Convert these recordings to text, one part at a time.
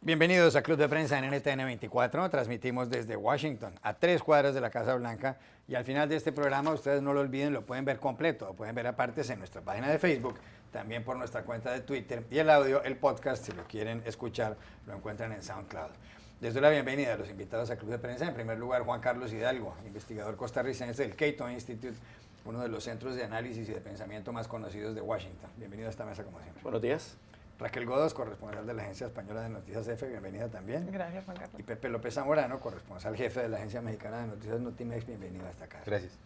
Bienvenidos a Club de Prensa en NTN 24. Transmitimos desde Washington, a 3 cuadras de la Casa Blanca. Y al final de este programa, ustedes no lo olviden, lo pueden ver completo. Lo pueden ver aparte en nuestra página de Facebook, también por nuestra cuenta de Twitter. Y el audio, el podcast, si lo quieren escuchar, lo encuentran en SoundCloud. Les doy la bienvenida a los invitados a Club de Prensa. En primer lugar, Juan Carlos Hidalgo, investigador costarricense del Cato Institute, uno de los centros de análisis y de pensamiento más conocidos de Washington. Bienvenido a esta mesa, como siempre. Buenos días. Raquel Godos, corresponsal de la Agencia Española de Noticias EFE, bienvenida también. Gracias, Juan Carlos. Y Pepe López Zamorano, corresponsal jefe de la Agencia Mexicana de Noticias Notimex, bienvenido a esta casa. Gracias.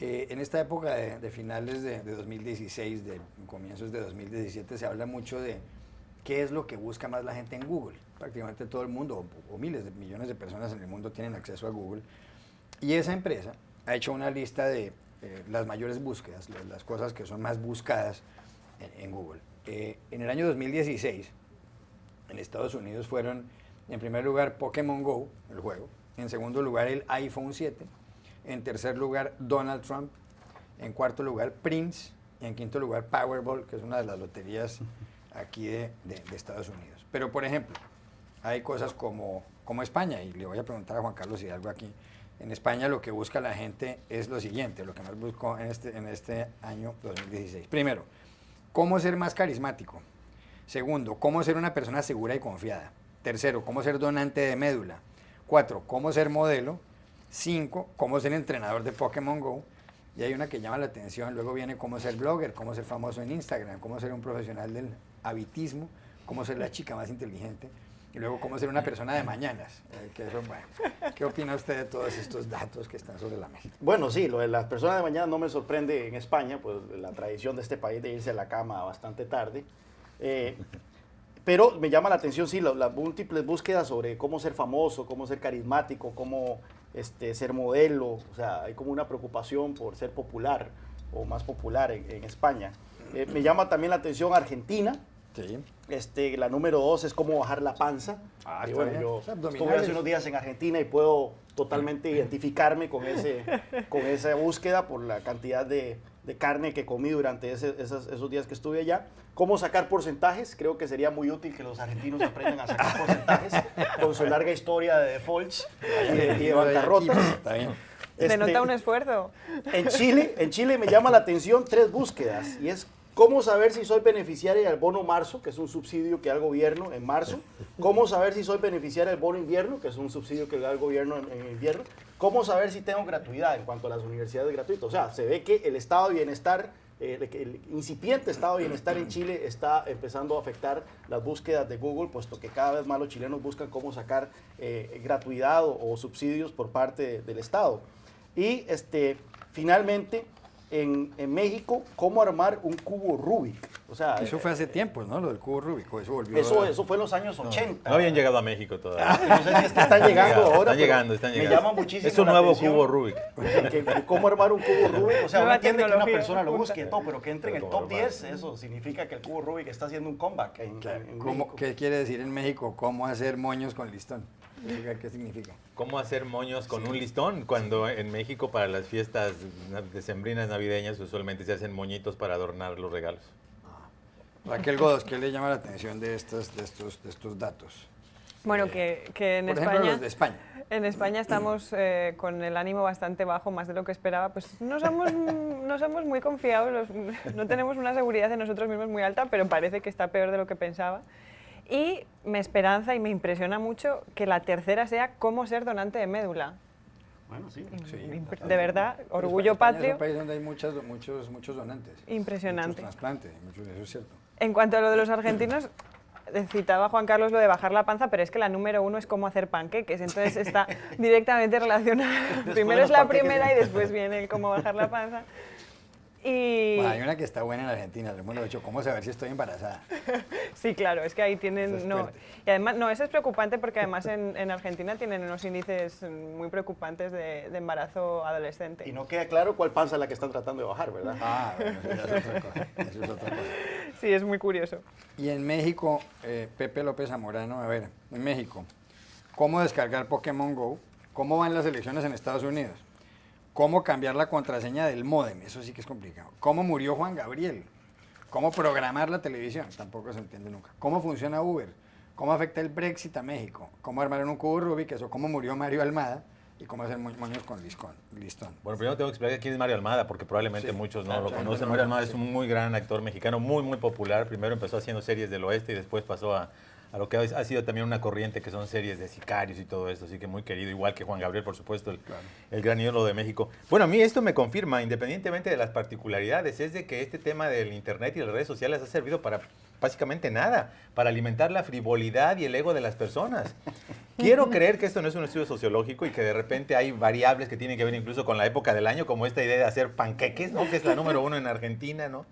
En esta época de finales de 2016, de comienzos de 2017, se habla mucho de qué es lo que busca más la gente en Google. Prácticamente todo el mundo, o miles de millones de personas en el mundo tienen acceso a Google. Y esa empresa ha hecho una lista de las mayores búsquedas, las cosas que son más buscadas en Google. En el año 2016, en Estados Unidos fueron, en primer lugar, Pokémon Go, el juego. En segundo lugar, el iPhone 7. En tercer lugar, Donald Trump. En cuarto lugar, Prince. Y en quinto lugar, Powerball, que es una de las loterías aquí de Estados Unidos. Pero, por ejemplo, hay cosas como España, y le voy a preguntar a Juan Carlos Hidalgo aquí. En España lo que busca la gente es lo siguiente, lo que más buscó en este año 2016. Primero, ¿cómo ser más carismático? Segundo, ¿cómo ser una persona segura y confiada? Tercero, ¿cómo ser donante de médula? 4, ¿cómo ser modelo? 5, ¿cómo ser entrenador de Pokémon Go? Y hay una que llama la atención, luego viene cómo ser blogger, cómo ser famoso en Instagram, cómo ser un profesional del habitismo, cómo ser la chica más inteligente, y luego cómo ser una persona de mañanas. Bueno, ¿qué opina usted de todos estos datos que están sobre la mesa? Bueno, sí, lo de las personas de mañana no me sorprende en España, pues la tradición de este país de irse a la cama bastante tarde. Pero me llama la atención, sí, las múltiples búsquedas sobre cómo ser famoso, cómo ser carismático, cómo ser modelo. O sea, hay como una preocupación por ser popular o más popular en España. Me llama también la atención Argentina. Sí. La número 2 es cómo bajar la panza. Ah, y bueno, bien. yo estuve hace unos días en Argentina y puedo totalmente identificarme con esa búsqueda por la cantidad de carne que comí durante esos días que estuve allá. Cómo sacar porcentajes, creo que sería muy útil que los argentinos aprendan a sacar porcentajes con su larga historia de defaults y de bancarrotas. Está bien. Se nota un esfuerzo. En Chile me llama la atención 3 búsquedas y es cómo saber si soy beneficiaria del bono marzo, que es un subsidio que da el gobierno en marzo, cómo saber si soy beneficiaria del bono invierno, que es un subsidio que da el gobierno en invierno, cómo saber si tengo gratuidad en cuanto a las universidades gratuitas. O sea, se ve que el estado de bienestar, el incipiente estado de bienestar en Chile está empezando a afectar las búsquedas de Google, puesto que cada vez más los chilenos buscan cómo sacar gratuidad o subsidios por parte del estado. Y finalmente, en México, cómo armar un cubo Rubik. O sea, eso fue hace tiempo, ¿no? Lo del cubo Rubik. Eso fue en los años 80. No habían llegado a México todavía. No sé si es que están llegando ahora. Están llegando. Me llama muchísimo Es un la nuevo atención cubo Rubik. ¿Cómo armar un cubo Rubik? O sea, uno Nueva entiende que una tecnología, persona lo punta. busque y todo, pero que entre en el top 10, eso significa que el cubo Rubik está haciendo un comeback en México. ¿Qué quiere decir en México? ¿Cómo hacer moños con listón? ¿Qué significa? ¿Cómo hacer moños con un listón? Cuando en México para las fiestas decembrinas navideñas usualmente se hacen moñitos para adornar los regalos. Raquel Godos, ¿qué le llama la atención de estos datos? Bueno, que en Por España, ejemplo, los de España. En España estamos con el ánimo bastante bajo, más de lo que esperaba. Pues no somos muy confiados, no tenemos una seguridad en nosotros mismos muy alta, pero parece que está peor de lo que pensaba. Y me esperanza y me impresiona mucho que la tercera sea cómo ser donante de médula. Bueno, sí. De verdad, orgullo España patrio. es un país donde hay muchos donantes. Impresionante. Muchos trasplantes, eso es cierto. En cuanto a lo de los argentinos, citaba Juan Carlos lo de bajar la panza, pero es que la número 1 es cómo hacer panqueques, entonces está directamente relacionada. Primero es la primera y después viene el cómo bajar la panza. Y... Bueno, hay una que está buena en Argentina, le hemos dicho, ¿cómo saber si estoy embarazada? Sí, claro, es que ahí tienen... No, y además, no, eso es preocupante porque además en Argentina tienen unos índices muy preocupantes de embarazo adolescente. Y no queda claro cuál panza es la que están tratando de bajar, ¿verdad? Ah, bueno, eso es otra cosa. Eso es otra cosa. Sí, es muy curioso. Y en México, Pepe López Zamorano, a ver, en México, ¿cómo descargar Pokémon Go? ¿Cómo van las elecciones en Estados Unidos? ¿Cómo cambiar la contraseña del módem? Eso sí que es complicado. ¿Cómo murió Juan Gabriel? ¿Cómo programar la televisión? Tampoco se entiende nunca. ¿Cómo funciona Uber? ¿Cómo afecta el Brexit a México? ¿Cómo armaron un cubo Rubik? Eso, ¿cómo murió Mario Almada? ¿Y cómo hacer moños con listón? Bueno, primero tengo que explicar quién es Mario Almada, porque probablemente muchos no lo conocen. Mario Almada es un muy gran actor mexicano, muy popular. Primero empezó haciendo series del oeste y después pasó a lo que ha sido también una corriente que son series de sicarios y todo esto, así que muy querido, igual que Juan Gabriel, por supuesto, el gran ídolo de México. Bueno, a mí esto me confirma, independientemente de las particularidades, es de que este tema del internet y las redes sociales ha servido para básicamente nada, para alimentar la frivolidad y el ego de las personas. Quiero creer que esto no es un estudio sociológico y que de repente hay variables que tienen que ver incluso con la época del año, como esta idea de hacer panqueques, ¿no? Que es la número 1 en Argentina, ¿no?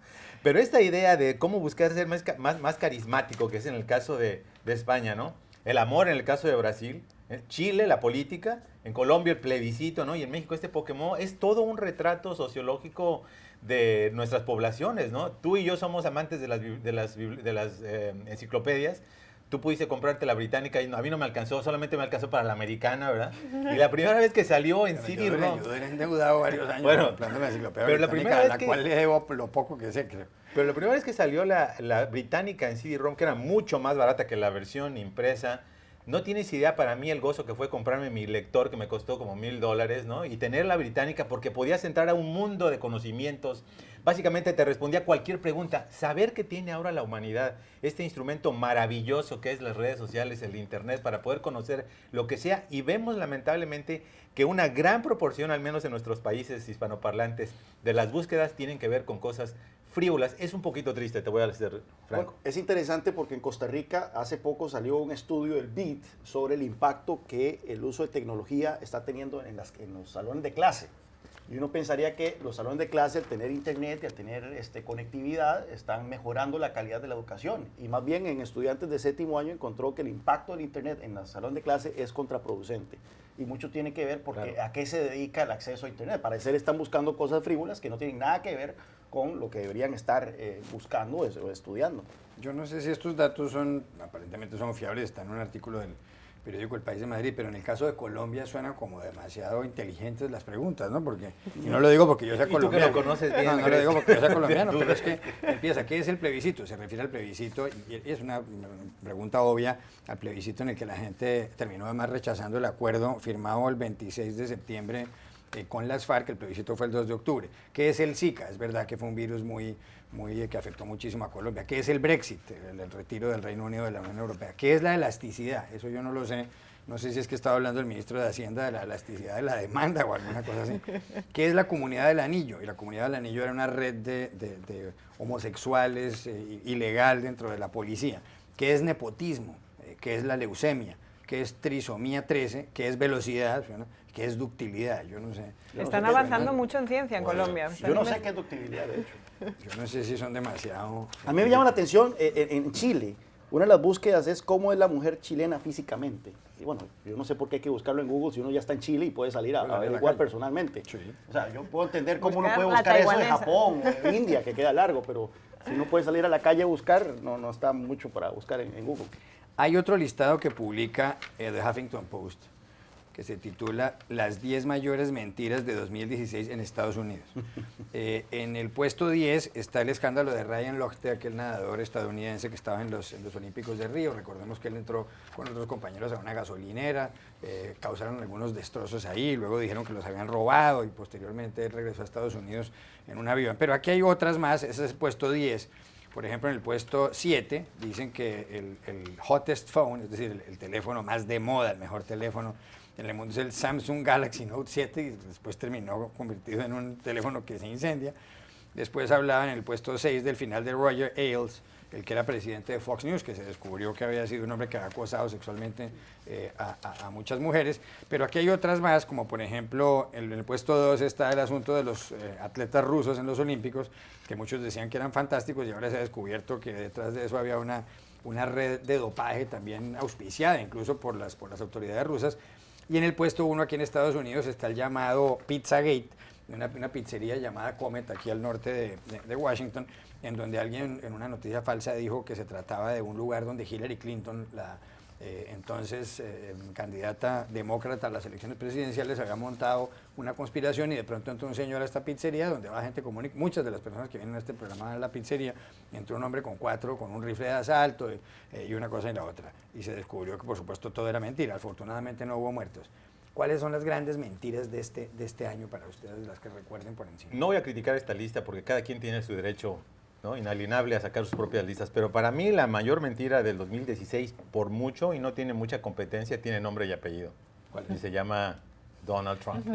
Pero esta idea de cómo buscar ser más carismático, que es en el caso de España, ¿no? El amor en el caso de Brasil, en Chile la política, en Colombia el plebiscito, ¿no? Y en México este Pokémon es todo un retrato sociológico de nuestras poblaciones, ¿no? Tú y yo somos amantes de las enciclopedias. Tú pudiste comprarte la británica y a mí no me alcanzó, solamente me alcanzó para la americana, ¿verdad? Y la primera vez que salió en CD-ROM... Yo duré endeudado varios años comprando la enciclopedia pero británica, a la cual le debo lo poco que sé, creo. Pero la primera vez que salió la británica en CD-ROM, que era mucho más barata que la versión impresa, no tienes idea para mí el gozo que fue comprarme mi lector, que me costó como $1000, ¿no? Y tener la británica porque podías entrar a un mundo de conocimientos. Básicamente te respondía cualquier pregunta. Saber que tiene ahora la humanidad este instrumento maravilloso que es las redes sociales, el internet, para poder conocer lo que sea. Y vemos lamentablemente que una gran proporción, al menos en nuestros países hispanoparlantes, de las búsquedas tienen que ver con cosas frívolas. Es un poquito triste, te voy a decir, Franco. Bueno, es interesante porque en Costa Rica hace poco salió un estudio del BID sobre el impacto que el uso de tecnología está teniendo en los salones de clase. Y uno pensaría que los salones de clase, al tener internet y al tener conectividad, están mejorando la calidad de la educación. Y más bien en estudiantes de 7º año encontró que el impacto del internet en el salón de clase es contraproducente. Y mucho tiene que ver porque a qué se dedica el acceso a internet. Parecer están buscando cosas frívolas que no tienen nada que ver con lo que deberían estar buscando o estudiando. Yo no sé si estos datos aparentemente son fiables, está en un artículo del periódico El País de Madrid, pero en el caso de Colombia suenan como demasiado inteligentes las preguntas, ¿no? Porque, y no lo digo porque yo sea colombiano. ¿Y tú que lo conoces bien? No lo digo porque yo sea colombiano, pero es que empieza, ¿qué es el plebiscito? Se refiere al plebiscito, y es una pregunta obvia, al plebiscito en el que la gente terminó además rechazando el acuerdo firmado el 26 de septiembre con las FARC. El plebiscito fue el 2 de octubre. ¿Qué es el Zika? Es verdad que fue un virus que afectó muchísimo a Colombia. ¿Qué es el Brexit? El retiro del Reino Unido de la Unión Europea. ¿Qué es la elasticidad? Eso yo no lo sé. No sé si es que estaba hablando el ministro de Hacienda de la elasticidad de la demanda o alguna cosa así. ¿Qué es la Comunidad del Anillo? Y la Comunidad del Anillo era una red de homosexuales ilegal dentro de la policía. ¿Qué es nepotismo? ¿Qué es la leucemia? ¿Qué es trisomía 13? ¿Qué es velocidad? ¿Qué es ductilidad? Yo no sé. Están avanzando mucho en ciencia en Colombia. Yo no sé qué es ductilidad, de hecho. Yo no sé si son demasiado... A mí me llama la atención, en Chile, una de las búsquedas es cómo es la mujer chilena físicamente. Y bueno, yo no sé por qué hay que buscarlo en Google si uno ya está en Chile y puede salir a averiguar personalmente. Sí. O sea, yo puedo entender cómo uno puede Buscar buscar la eso en taiwanesa. Japón, en India, que queda largo, pero si uno puede salir a la calle a buscar, no está mucho para buscar en Google. Hay otro listado que publica The Huffington Post, que se titula Las 10 mayores mentiras de 2016 en Estados Unidos. En el puesto 10 está el escándalo de Ryan Lochte, aquel nadador estadounidense que estaba en los Olímpicos de Río. Recordemos que él entró con otros compañeros a una gasolinera, causaron algunos destrozos ahí, luego dijeron que los habían robado y posteriormente él regresó a Estados Unidos en un avión. Pero aquí hay otras más, ese es el puesto 10. Por ejemplo, en el puesto 7 dicen que el hottest phone, es decir, el teléfono más de moda, el mejor teléfono en el mundo es el Samsung Galaxy Note 7 y después terminó convertido en un teléfono que se incendia. Después hablaba en el puesto 6 del final de Roger Ailes, el que era presidente de Fox News, que se descubrió que había sido un hombre que había acosado sexualmente a muchas mujeres. Pero aquí hay otras más, como por ejemplo en el puesto 2 está el asunto de los atletas rusos en los Olímpicos, que muchos decían que eran fantásticos y ahora se ha descubierto que detrás de eso había una red de dopaje también auspiciada incluso por las autoridades rusas. Y en el puesto 1 aquí en Estados Unidos está el llamado Pizzagate, una pizzería llamada Comet aquí al norte de Washington, en donde alguien en una noticia falsa dijo que se trataba de un lugar donde Hillary Clinton, la Entonces, candidata demócrata a las elecciones presidenciales había montado una conspiración y de pronto entró un señor a esta pizzería donde va gente común, muchas de las personas que vienen a este programa de la pizzería, entró un hombre con un rifle de asalto y una cosa y la otra. Y se descubrió que por supuesto todo era mentira, afortunadamente no hubo muertos. ¿Cuáles son las grandes mentiras de este año para ustedes, las que recuerden por encima? No voy a criticar esta lista porque cada quien tiene su derecho, ¿no?, inalienable a sacar sus propias listas, pero para mí la mayor mentira del 2016, por mucho, y no tiene mucha competencia, tiene nombre y apellido. ¿Cuál Y es? se llama Donald Trump.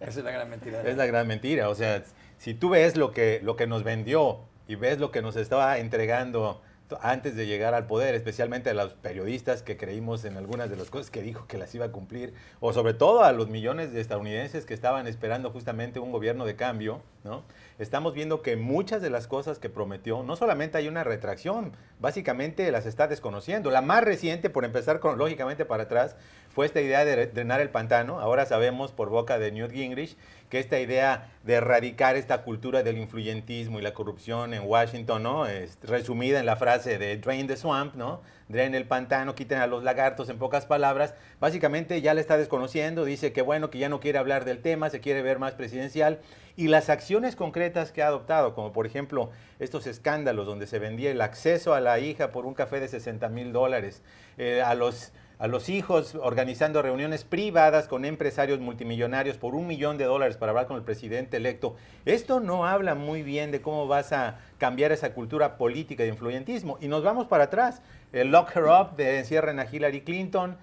Esa es la gran mentira. Es la gran mentira. O sea, si tú ves lo que nos vendió y ves lo que nos estaba entregando antes de llegar al poder, especialmente a los periodistas que creímos en algunas de las cosas que dijo que las iba a cumplir, o sobre todo a los millones de estadounidenses que estaban esperando justamente un gobierno de cambio, ¿no? Estamos viendo que muchas de las cosas que prometió, no solamente hay una retracción, básicamente las está desconociendo. La más reciente, por empezar cronológicamente para atrás, fue esta idea de drenar el pantano. Ahora sabemos por boca de Newt Gingrich que esta idea de erradicar esta cultura del influyentismo y la corrupción en Washington, ¿no?, es resumida en la frase de drain the swamp, ¿no?, drenen el pantano, quiten a los lagartos, en pocas palabras. Básicamente ya le está desconociendo, dice que bueno, que ya no quiere hablar del tema, se quiere ver más presidencial. Y las acciones concretas que ha adoptado, como por ejemplo estos escándalos donde se vendía el acceso a la hija por un café de $60,000, a los hijos organizando reuniones privadas con empresarios multimillonarios por $1 millón para hablar con el presidente electo. Esto no habla muy bien de cómo vas a cambiar esa cultura política de influyentismo. Y nos vamos para atrás. El lock her up, de encierren a Hillary Clinton,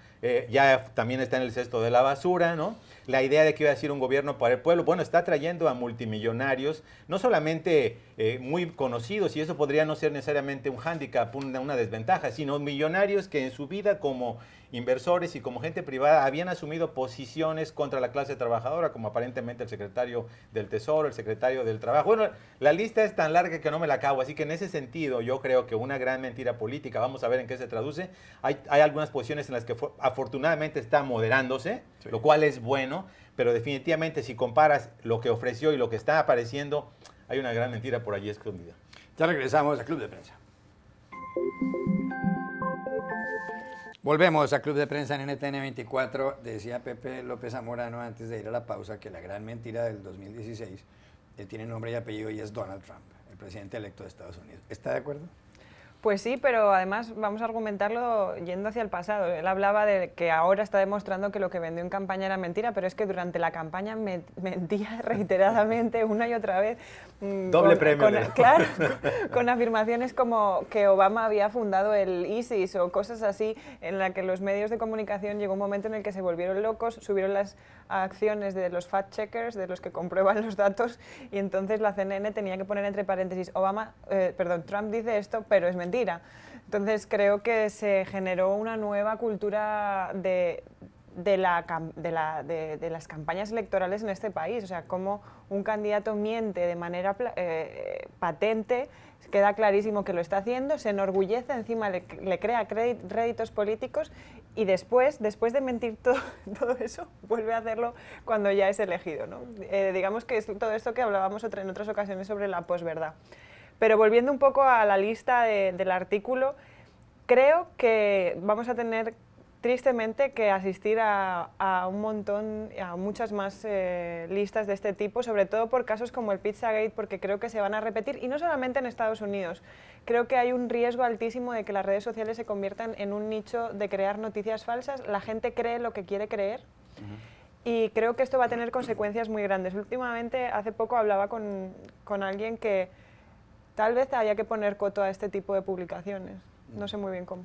ya también está en el cesto de la basura, ¿no? La idea de que iba a ser un gobierno para el pueblo, bueno, está trayendo a multimillonarios, no solamente muy conocidos, y eso podría no ser necesariamente un hándicap, una desventaja, sino millonarios que en su vida como inversores y como gente privada habían asumido posiciones contra la clase trabajadora, como aparentemente el secretario del Tesoro, el secretario del Trabajo. Bueno, la lista es tan larga que no me la acabo, así que en ese sentido yo creo que una gran mentira política, vamos a ver en qué se traduce. Hay algunas posiciones en las que afortunadamente está moderándose, sí, lo cual es bueno, pero definitivamente si comparas lo que ofreció y lo que está apareciendo, hay una gran mentira por allí escondida. Ya regresamos a Club de Prensa. Volvemos a Club de Prensa en NTN 24. Decía Pepe López Zamorano antes de ir a la pausa que la gran mentira del 2016 tiene nombre y apellido y es Donald Trump, el presidente electo de Estados Unidos. ¿Está de acuerdo? Pues sí, pero además vamos a argumentarlo yendo hacia el pasado. Él hablaba de que ahora está demostrando que lo que vendió en campaña era mentira, pero es que durante la campaña mentía reiteradamente una y otra vez. Doble premio. Claro, con afirmaciones como que Obama había fundado el ISIS o cosas así, en la que los medios de comunicación llegó un momento en el que se volvieron locos, subieron las acciones de los fact-checkers, de los que comprueban los datos, y entonces la CNN tenía que poner entre paréntesis, Trump dice esto, pero es mentira. Entonces creo que se generó una nueva cultura de las campañas electorales en este país, o sea, cómo un candidato miente de manera patente, queda clarísimo que lo está haciendo, se enorgullece, encima le crea réditos políticos y después de mentir todo eso, vuelve a hacerlo cuando ya es elegido, ¿no? Digamos que es todo esto que hablábamos en otras ocasiones sobre la posverdad. Pero volviendo un poco a la lista del artículo, creo que vamos a tener tristemente que asistir a muchas más listas de este tipo, sobre todo por casos como el Pizzagate, porque creo que se van a repetir, y no solamente en Estados Unidos. Creo que hay un riesgo altísimo de que las redes sociales se conviertan en un nicho de crear noticias falsas. La gente cree lo que quiere creer. Y creo que esto va a tener consecuencias muy grandes. Últimamente, hace poco hablaba con alguien que tal vez haya que poner coto a este tipo de publicaciones. No sé muy bien cómo.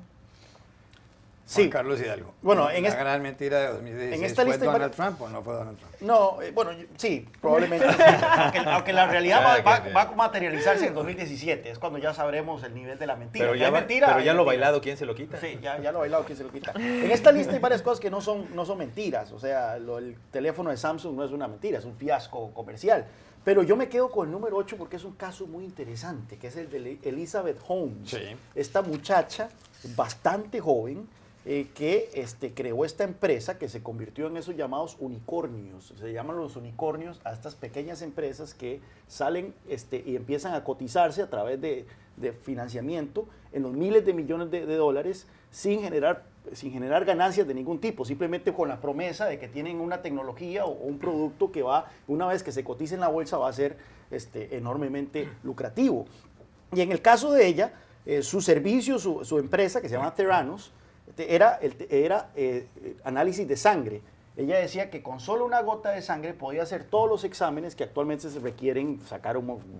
Sí, Juan Carlos Hidalgo. Bueno, ¿La gran mentira de 2016 fue Donald Trump o no fue Donald Trump? No, bueno, sí, probablemente sí. Aunque la realidad va a materializarse en 2017, es cuando ya sabremos el nivel de la mentira. Pero ya lo bailado, ¿quién se lo quita? Sí, ya lo bailado, ¿quién se lo quita? En esta lista hay varias cosas que no son mentiras, o sea, el teléfono de Samsung no es una mentira, es un fiasco comercial. Pero yo me quedo con el número 8 porque es un caso muy interesante, que es el de Elizabeth Holmes. Sí. Esta muchacha bastante joven que creó esta empresa que se convirtió en esos llamados unicornios. Se llaman los unicornios a estas pequeñas empresas que salen y empiezan a cotizarse a través de de financiamiento en los miles de millones de dólares sin generar ganancias de ningún tipo, simplemente con la promesa de que tienen una tecnología o un producto que va, una vez que se cotice en la bolsa, va a ser enormemente lucrativo. Y en el caso de ella, su servicio, su empresa, que se llama Theranos, era análisis de sangre. Ella decía que con solo una gota de sangre podía hacer todos los exámenes que actualmente se requieren, sacar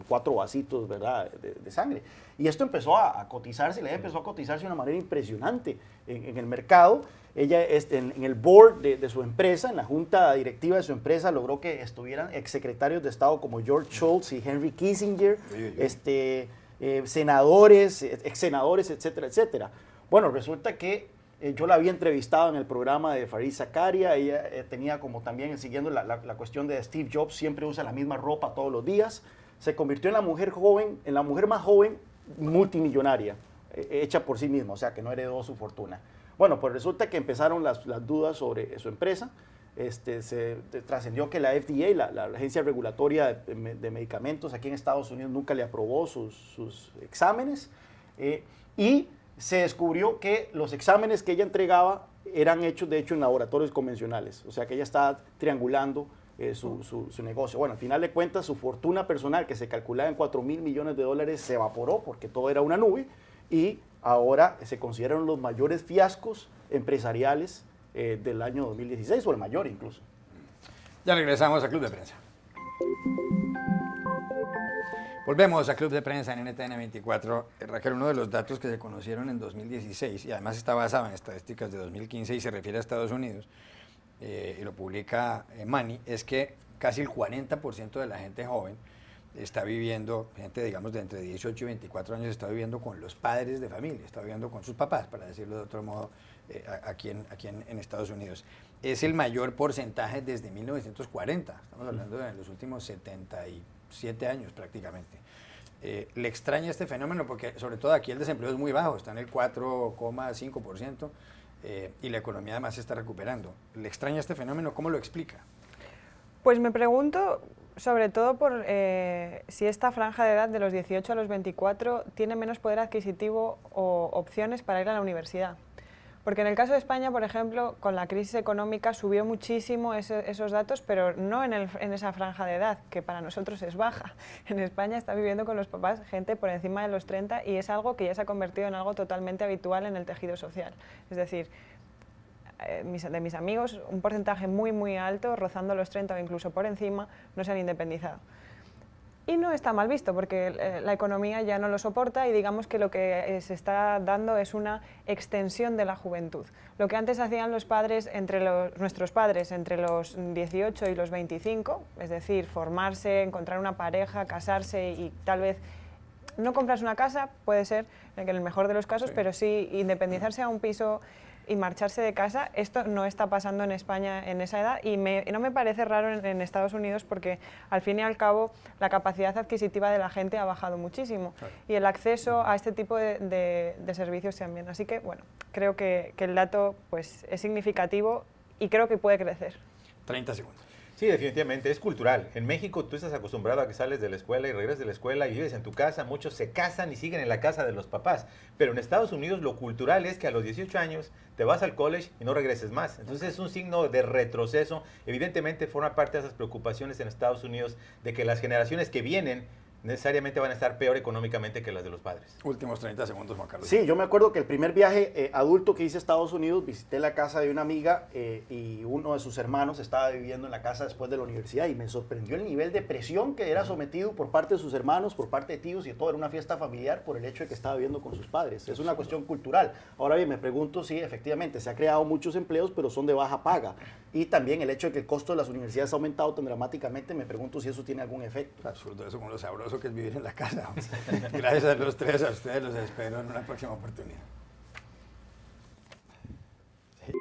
4 vasitos, ¿verdad?, de sangre. Y esto empezó a cotizarse, ella empezó a cotizarse de una manera impresionante en el mercado. Ella en el board de su empresa, en la junta directiva de su empresa, logró que estuvieran exsecretarios de Estado como George Shultz y Henry Kissinger, senadores, exsenadores, etcétera, etcétera. Bueno, resulta que yo la había entrevistado en el programa de Fareed Zakaria. Ella tenía como también, siguiendo la cuestión de Steve Jobs, siempre usa la misma ropa todos los días. Se convirtió en la mujer joven, en la mujer más joven multimillonaria, hecha por sí misma, o sea que no heredó su fortuna. Bueno, pues resulta que empezaron las dudas sobre su empresa. Se trascendió que la FDA, la Agencia Regulatoria de Medicamentos aquí en Estados Unidos, nunca le aprobó sus exámenes, y se descubrió que los exámenes que ella entregaba eran hechos, de hecho, en laboratorios convencionales. O sea, que ella estaba triangulando su negocio. Bueno, al final de cuentas, su fortuna personal, que se calculaba en $4,000 millones, se evaporó porque todo era una nube, y ahora se consideran los mayores fiascos empresariales del año 2016, o el mayor incluso. Ya regresamos a Club de Prensa. Volvemos a Club de Prensa en NTN 24. Raquel, uno de los datos que se conocieron en 2016, y además está basado en estadísticas de 2015 y se refiere a Estados Unidos, y lo publica Mani, es que casi el 40% de la gente joven está viviendo, gente digamos de entre 18 y 24 años, está viviendo con los padres de familia, está viviendo con sus papás, para decirlo de otro modo, aquí en Estados Unidos. Es el mayor porcentaje desde 1940, estamos hablando de los últimos 77 años prácticamente. Le extraña este fenómeno porque sobre todo aquí el desempleo es muy bajo, está en el 4,5%, y la economía además se está recuperando. ¿Le extraña este fenómeno? ¿Cómo lo explica? Pues me pregunto sobre todo por si esta franja de edad de los 18 a los 24 tiene menos poder adquisitivo o opciones para ir a la universidad. Porque en el caso de España, por ejemplo, con la crisis económica subió muchísimo esos datos, pero no en esa franja de edad, que para nosotros es baja. En España está viviendo con los papás gente por encima de los 30 y es algo que ya se ha convertido en algo totalmente habitual en el tejido social. Es decir, de mis amigos, un porcentaje muy, muy alto, rozando los 30 o incluso por encima, no se han independizado. Y no está mal visto, porque la economía ya no lo soporta y digamos que lo que se está dando es una extensión de la juventud. Lo que antes hacían los padres, nuestros padres, entre los 18 y los 25, es decir, formarse, encontrar una pareja, casarse y tal vez no comprarse una casa, puede ser en el mejor de los casos, sí, pero sí independizarse a un piso y marcharse de casa. Esto no está pasando en España en esa edad y no me parece raro en Estados Unidos, porque al fin y al cabo la capacidad adquisitiva de la gente ha bajado muchísimo, claro, y el acceso a este tipo de servicios también. Así que bueno, creo que el dato pues, es significativo y creo que puede crecer. 30 segundos. Sí, definitivamente, es cultural. En México tú estás acostumbrado a que sales de la escuela y regresas de la escuela y vives en tu casa. Muchos se casan y siguen en la casa de los papás. Pero en Estados Unidos lo cultural es que a los 18 años te vas al college y no regreses más. Entonces es un signo de retroceso. Evidentemente forma parte de esas preocupaciones en Estados Unidos de que las generaciones que vienen necesariamente van a estar peor económicamente que las de los padres. Últimos 30 segundos, Juan Carlos. Sí, yo me acuerdo que el primer viaje adulto que hice a Estados Unidos, visité la casa de una amiga y uno de sus hermanos estaba viviendo en la casa después de la universidad y me sorprendió el nivel de presión que era sometido por parte de sus hermanos, por parte de tíos y todo. Era una fiesta familiar por el hecho de que estaba viviendo con sus padres. Es una cuestión cultural. Ahora bien, me pregunto si efectivamente se ha creado muchos empleos, pero son de baja paga. Y también el hecho de que el costo de las universidades ha aumentado tan dramáticamente, me pregunto si eso tiene algún efecto. Absurdo eso, con lo sabroso que es vivir en la casa. Gracias a los tres, a ustedes los espero en una próxima oportunidad. Sí.